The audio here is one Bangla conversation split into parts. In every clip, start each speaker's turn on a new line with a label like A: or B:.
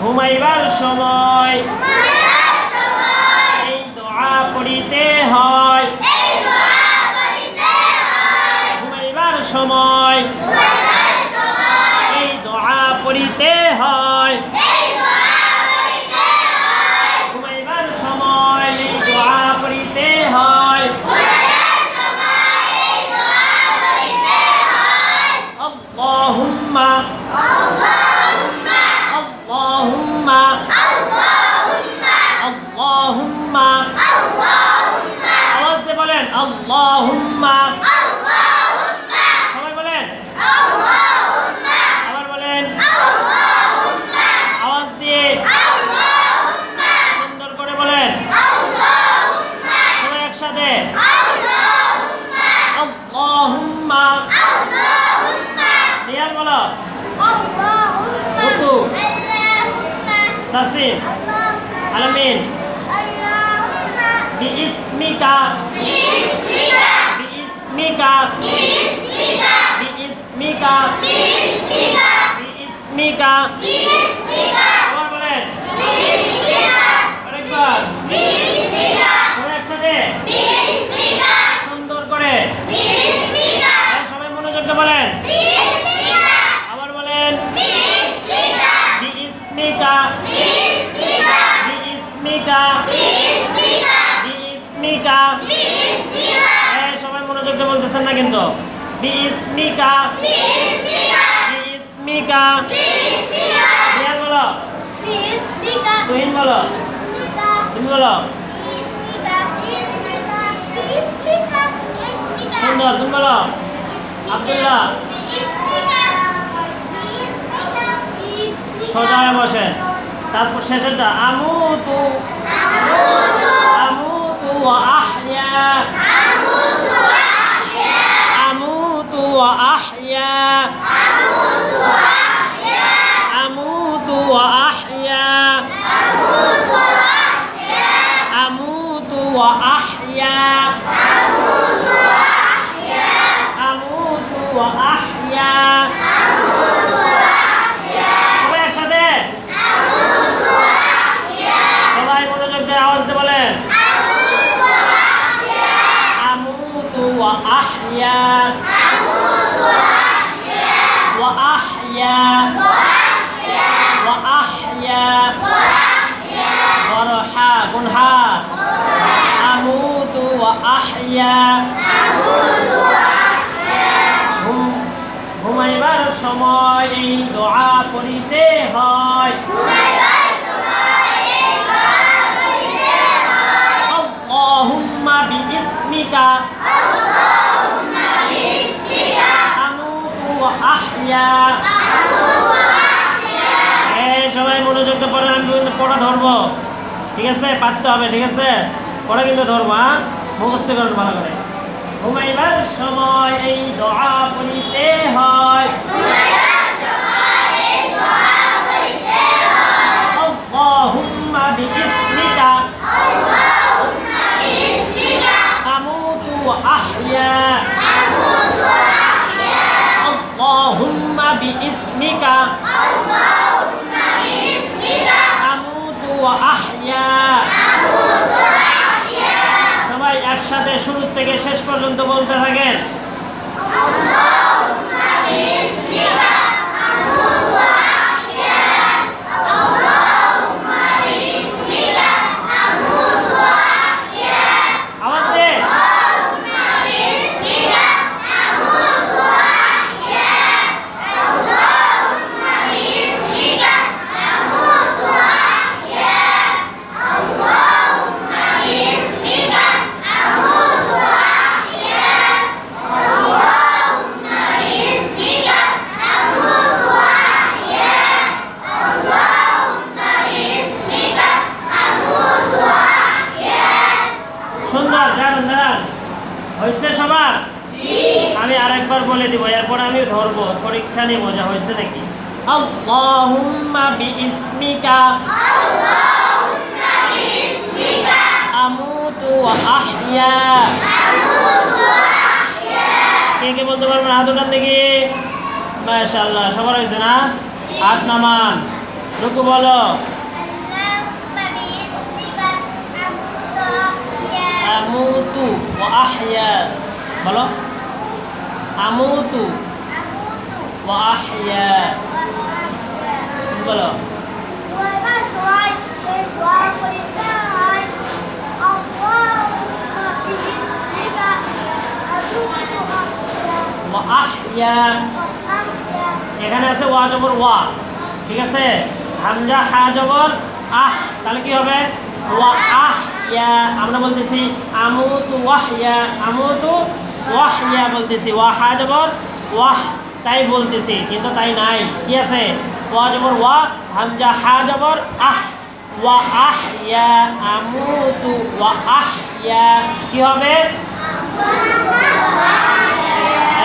A: ঘুমাইবার সময় এই দোয়া পড়িতে হয়। ঘুমাইবার সময় এই দোয়া পড়িতে হয়। ঘুমাইবার সময় এই দোয়া পড়িতে হয়। আল্লাহুম্মা আল্লাহুম্মা আল্লাহুম্মা আওয়াজ দিয়ে বলেন আল্লাহুম্মা। সবাই বলেন আবার বলেন আওয়াজ দিয়ে সুন্দর করে বলেন সবাই একসাথে আল্লাহুম্মা। রিয়াল বলো কুতু তাসিম আলামিন বিইসমিকা বিইসমিকা বিইসমিকা বিইসমিকা আবার বলেন আরেকবার সবাই একসাথে সুন্দর করে সবাই মনোযোগ দিয়ে বলেন আবার বলেন বিইসমিকা বিইসমিকা বিইসমিকা সবাই মনোযোগ দিয়ে বলতেছেন না কিন্তু বিইসমিকা বিইসমিকা রিয়াল বলো তুহিন বলো তুমি বলো সুন্দর তুমি বলো আব্দুল্লাহ সোজা হয়ে বসেন তারপর শেষেরটা আমুতু আমুতু ওয়া আহইয়া আমুতু ওয়া আহইয়া আমুতু ওয়া আহইয়া আমুতু ওয়া আহইয়া আমুতু ওয়া আহইয়া সবাই একসাথে সবাই মনোযোগ দিয়ে আওয়াজ দিয়ে বলেন আমুতু ওয়া আহইয়া ওয়া আহইয়া ওয়া আহইয়া বরহা গুনহা আমুতু ওয়া আহইয়া ঘুমাইবার সময় এই দোয়া পড়িতে হয়। আল্লাহুম্মা বিইসমিকা আমুতু ওয়া আহইয়া সবাই মনোযোগ দিয়ে পড়েন। আমি কিন্তু পড়া ধরবো, ঠিক আছে? পারতে হবে, ঠিক আছে? পড়া কিন্তু ধরবো, হ্যাঁ? মুখস্থ করেন ভালো করে। ঘুমাইবার সময় এই দোয়া পড়িতে হয়। আল্লাহুম্মা বিইসমিকা আমুতু ওয়া আহইয়া আল্লাহুম্মা বিইসমিকা আমুতু ওয়া আহইয়া সবাই একসাথে শুরু থেকে শেষ পর্যন্ত বলতে থাকেন আওয়াজ দে হয়েছে সবার? আমি আরেকবার বলে দিব, এরপর আমি ধরবো, পরীক্ষা নিয়ে মজা হয়েছে নাকি। আল্লাহুম্মা বিইসমিকা আমুতু ওয়া আহইয়া কে কে বলতে পারবেন? হাত উঠান দেখি। মাশাআল্লাহ, সবার হয়েছে না? হাত নামান। রুকু বলো। আমুতু ওয়া আহইয়া বলো। আমুতু ওয়া আহইয়া বলো। ওয়া আহইয়া এখানে আছে ওয়া জবর ওয়া, ঠিক আছে। হামজা হা জবর আহ, তাহলে কি হবে? ওয়া আহইয়া। আমরা বলতেছি আমুতু ওয়াহইয়া, আমুতু ওয়াহইয়া বলতেছি, ওয়া হা জবর ওয়াহ, তাই বলতেছি, কিন্তু তাই নাই। কি আছে? ওয়া জবর ওয়া, হামজা হা জবর আহ, ওয়া আহইয়া, আমুতু ওয়া আহইয়া। কি হবে?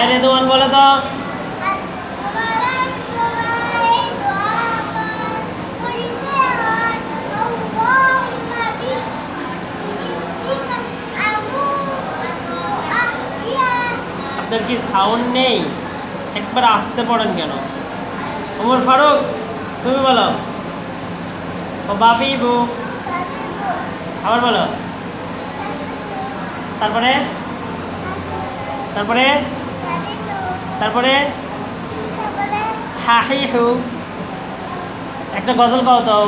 A: আরে দোয়ান বলো তো। আপনার কি সাউন্ড নেই? একবার আসতে পড়েন কেন? ওমর ফারুক তুমি বলো। ও বাপিবু, আবার বলো। তারপরে তারপরে তারপরে হাহিহু। একটা গজল গাও তো।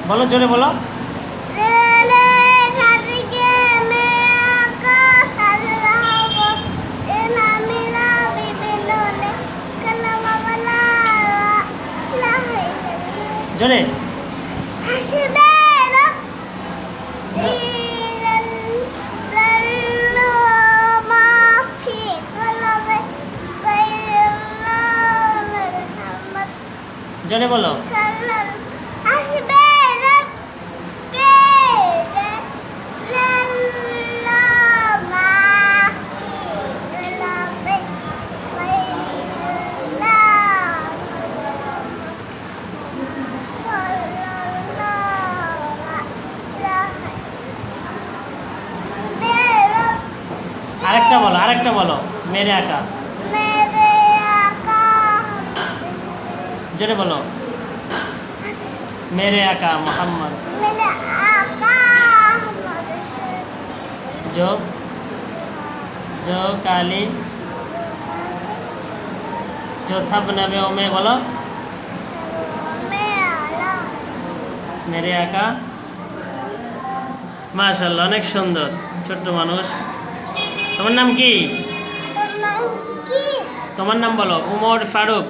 A: বলো, জোরে বলো। জোরে। জোরে বলো। আরেকটা বলো, আরেকটা বলো। মেরে আকা। জোরে বলো। मेरे आका मोहम्मद, जो जो काली जो सब नबियों में बोलो मेरे आका। माशाल्लाह, অনেক সুন্দর ছোট্ট মানুষ। তোমার নাম কি? তোমার নাম বলো। উমর ফারুক।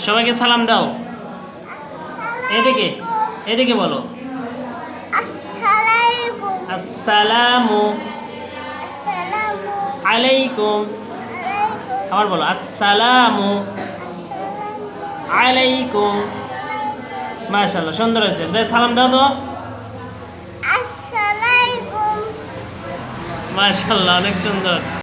A: সবাইকে সালাম দাও। এদিকে এদিকে বলো। আসসালামু আলাইকুম। আবার বলো আসসালামু আলাইকুম। মাশাআল্লাহ, সুন্দর হয়েছে। সালাম দাও তো। মাশাআল্লাহ, অনেক সুন্দর।